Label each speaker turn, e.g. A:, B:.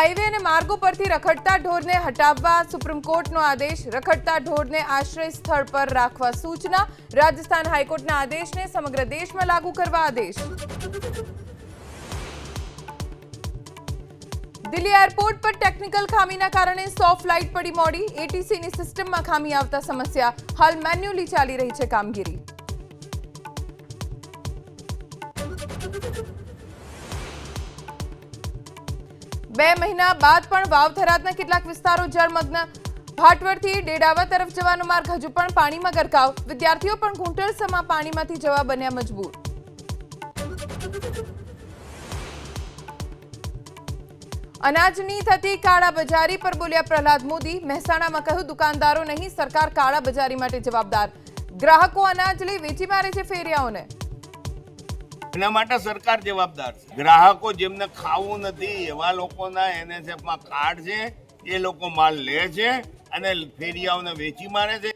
A: Highway અને માર્ગો પરથી રખડતા ઢોરને હટાવવા સુપ્રીમ કોર્ટનો આદેશ. રખડતા ઢોરને આશ્રય સ્થળ પર રાખવા સૂચના. રાજસ્થાન હાઈકોર્ટના આદેશને સમગ્ર દેશમાં લાગુ કરવા આદેશ. દિલ્હી એરપોર્ટ પર ટેકનિકલ ખામીના કારણે 100 ફ્લાઇટ પડી મોડી. એટીસીની સિસ્ટમમાં ખામી આવતા સમસ્યા. હાલ મેન્યુઅલી ચાલી રહી છે કામગીરી. બે મહિના બાદ પણ વાવ થરાદના કેટલાક વિસ્તારો જળમગ્ન. ભાટવડથી ડેડાવા તરફ જવાનો માર્ગ હજુ પણ પાણીમાં ગરકાવ. વિદ્યાર્થીઓ પણ ઘૂંટણસમાં પાણીમાંથી જવા બન્યા મજબૂર. અનાજની થતી કાળાબજારી પર બોલ્યા પ્રહલાદ મોદી. મહેસાણામાં કહ્યું, દુકાનદારો નહીં, સરકાર કાળાબજારી માટે જવાબદાર. ગ્રાહકો અનાજ લઈ વેચી મારે છે ફેરિયાઓને.
B: એના માટે સરકાર જવાબદાર છે. ગ્રાહકો જેમને ખાવું નથી એવા લોકોના NSFમાં કાર્ડ છે, એ લોકો માલ લે છે અને ફેરિયાઓને વેચી મારે છે.